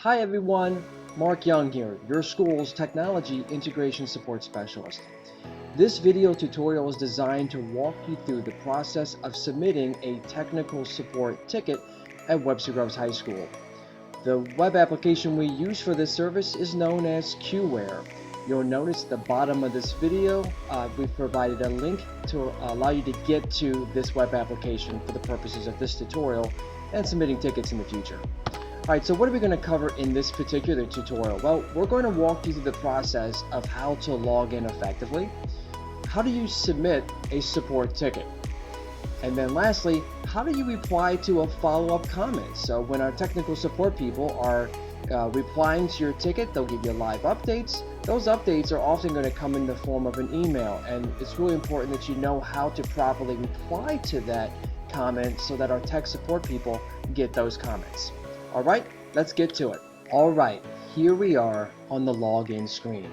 Hi everyone, Mark Young here, your school's Technology Integration Support Specialist. This video tutorial is designed to walk you through the process of submitting a technical support ticket at Webster Groves High School. The web application we use for this service is known as QWare. You'll notice at the bottom of this video, we've provided a link to allow you to get to this web application for the purposes of this tutorial and submitting tickets in the future. Alright, so what are we going to cover in this particular tutorial? Well, we're going to walk you through the process of how to log in effectively. How do you submit a support ticket? And then lastly, how do you reply to a follow-up comment? So when our technical support people are replying to your ticket, they'll give you live updates. Those updates are often going to come in the form of an email, and it's really important that you know how to properly reply to that comment so that our tech support people get those comments. Alright, let's get to it. Alright, here we are on the login screen.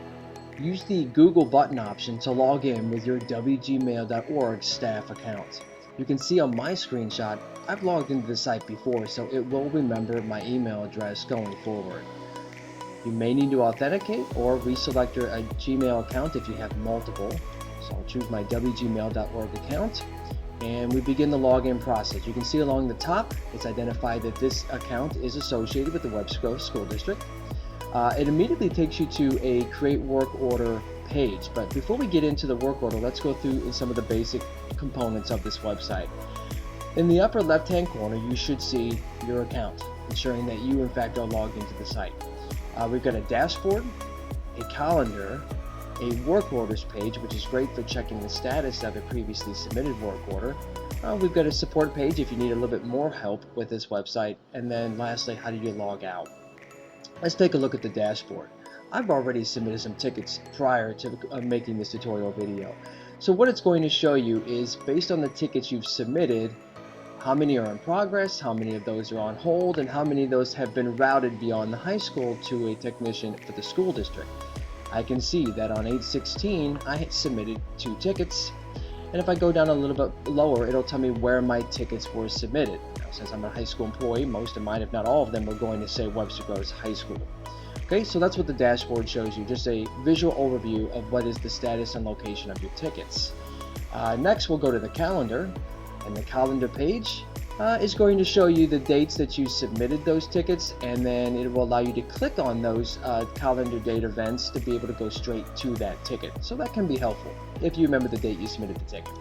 Use the Google button option to log in with your wgmail.org staff account. You can see on my screenshot, I've logged into the site before, so it will remember my email address going forward. You may need to authenticate or reselect your Gmail account if you have multiple. So I'll choose my wgmail.org account. And we begin the login process. You can see along the top, it's identified that this account is associated with the Webster Groves School District. It immediately takes you to a create work order page. But before we get into the work order, let's go through some of the basic components of this website. In the upper left-hand corner, you should see your account, ensuring that you in fact are logged into the site. We've got a dashboard, a calendar, a work orders page, which is great for checking the status of a previously submitted work order. We've got a support page if you need a little bit more help with this website. And then lastly, how do you log out? Let's take a look at the dashboard. I've already submitted some tickets prior to making this tutorial video. So what it's going to show you is, based on the tickets you've submitted, how many are in progress, how many of those are on hold, and how many of those have been routed beyond the high school to a technician for the school district. I can see that on 8/16 I had submitted 2 tickets, and if I go down a little bit lower, it'll tell me where my tickets were submitted. Now, since I'm a high school employee, most of mine, if not all of them, are going to say Webster Groves High School. Okay, so that's what the dashboard shows you, just a visual overview of what is the status and location of your tickets. Next, we'll go to the calendar, and the calendar page is going to show you the dates that you submitted those tickets, and then it will allow you to click on those calendar date events to be able to go straight to that ticket. So that can be helpful if you remember the date you submitted the ticket.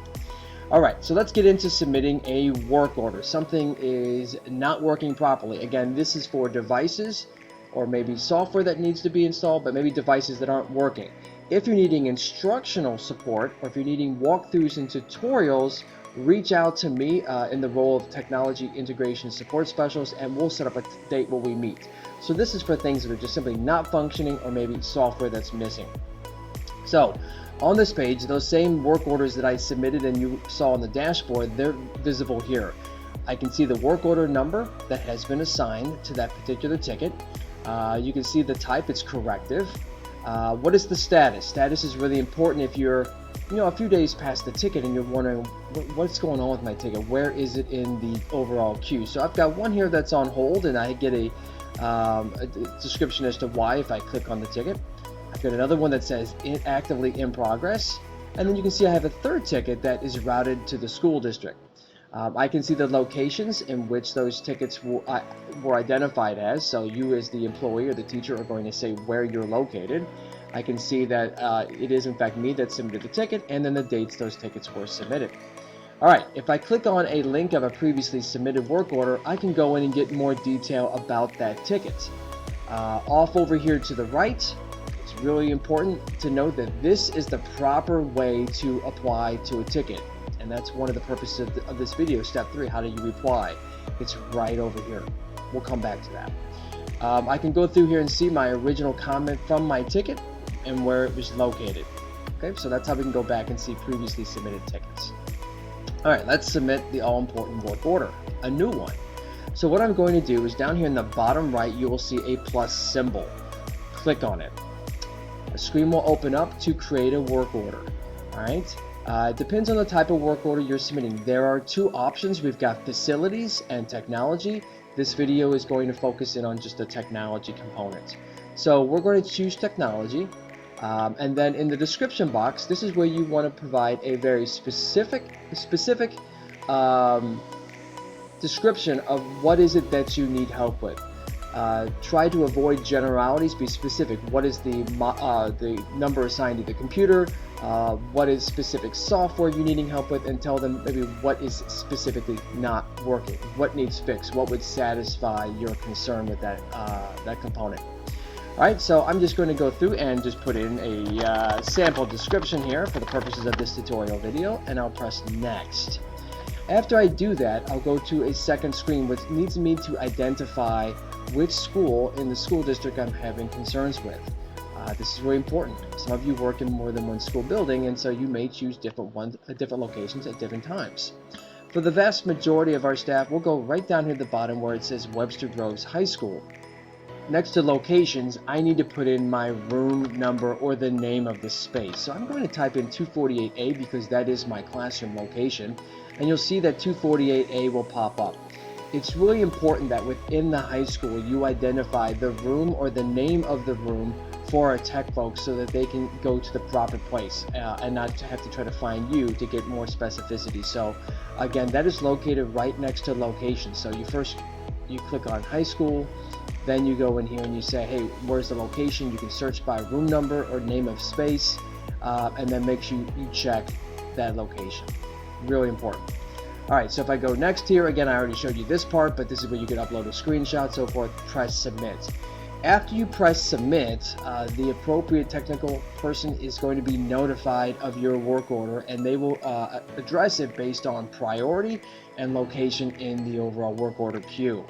Alright, so let's get into submitting a work order. Something is not working properly. Again, this is for devices or maybe software that needs to be installed, but maybe devices that aren't working. If you're needing instructional support, or if you're needing walkthroughs and tutorials, reach out to me in the role of Technology Integration Support Specialist, and we'll set up a date where we meet. So this is for things that are just simply not functioning, or maybe software that's missing. So on this page, those same work orders that I submitted and you saw on the dashboard, they're visible here. I can see the work order number that has been assigned to that particular ticket. You can see the type, it's corrective. What is the status? Status is really important if you're a few days past the ticket and you're wondering what's going on with my ticket. Where is it in the overall queue? So I've got one here that's on hold, and I get a description as to why if I click on the ticket. I've got another one that says actively in progress, and then you can see I have a third ticket that is routed to the school district. I can see the locations in which those tickets were identified as, so you as the employee or the teacher are going to say where you're located. I can see that it is in fact me that submitted the ticket, and then the dates those tickets were submitted. Alright, if I click on a link of a previously submitted work order, I can go in and get more detail about that ticket. Off over here to the right, it's really important to note that this is the proper way to apply to a ticket. And that's one of the purposes of this video, step 3, how do you reply? It's right over here. We'll come back to that. I can go through here and see my original comment from my ticket and where it was located. Okay, so that's how we can go back and see previously submitted tickets. Alright, let's submit the all-important work order, a new one. So what I'm going to do is down here in the bottom right, you will see a plus symbol. Click on it. A screen will open up to create a work order. Alright, It depends on the type of work order you're submitting. There are two options. We've got facilities and technology. This video is going to focus in on just the technology component. So we're going to choose technology. And then in the description box, this is where you want to provide a very specific description of what is it that you need help with. Try to avoid generalities. Be specific. What is the number assigned to the computer? What is specific software you needing help with, and tell them maybe what is specifically not working, what needs fixed, what would satisfy your concern with that component. Alright, so I'm just going to go through and just put in a sample description here for the purposes of this tutorial video, and I'll press next. After I do that, I'll go to a second screen which needs me to identify which school in the school district I'm having concerns with. This is really important. Some of you work in more than one school building, and so you may choose different locations at different times. For the vast majority of our staff, we'll go right down here at the bottom where it says Webster Groves High School. Next to locations, I need to put in my room number or the name of the space. So I'm going to type in 248A because that is my classroom location, and you'll see that 248A will pop up. It's really important that within the high school you identify the room or the name of the room for our tech folks so that they can go to the proper place and not have to try to find you to get more specificity. So again, that is located right next to location. So you click on high school, then you go in here and you say, hey, where's the location? You can search by room number or name of space, and then make sure you check that location. Really important. Alright, so if I go next here, again, I already showed you this part, but this is where you can upload a screenshot, so forth. Press submit. After you press submit, the appropriate technical person is going to be notified of your work order, and they will address it based on priority and location in the overall work order queue.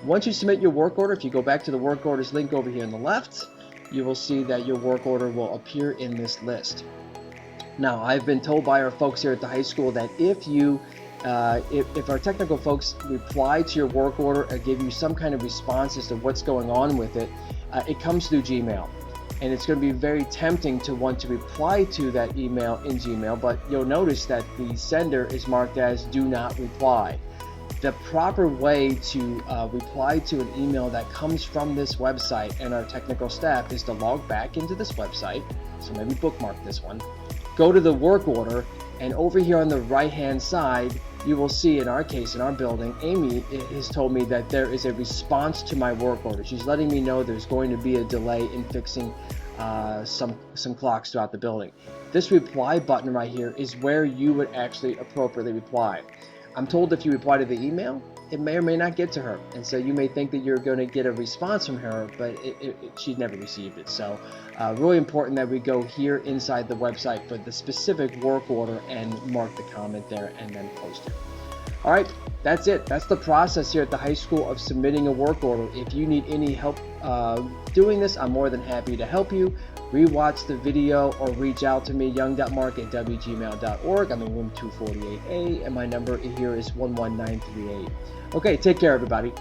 Once you submit your work order, if you go back to the work orders link over here on the left, you will see that your work order will appear in this list. Now, I've been told by our folks here at the high school that if our technical folks reply to your work order or give you some kind of response as to what's going on with it, it comes through Gmail. And it's going to be very tempting to want to reply to that email in Gmail, but you'll notice that the sender is marked as do not reply. The proper way to reply to an email that comes from this website and our technical staff is to log back into this website, so maybe bookmark this one, go to the work order, and over here on the right hand side you will see, in our case, in our building, Amy has told me that there is a response to my work order. She's letting me know there's going to be a delay in fixing some clocks throughout the building. This reply button right here is where you would actually appropriately reply. I'm told if you reply to the email, it may or may not get to her, and so you may think that you're going to get a response from her, but she's never received it. So really important that we go here inside the website for the specific work order and mark the comment there and then post it. Alright, that's it. That's the process here at the high school of submitting a work order. If you need any help doing this, I'm more than happy to help you. Rewatch the video or reach out to me, young.mark@wgmail.org. I'm in room 248A, and my number here is 11938. Okay, take care, everybody.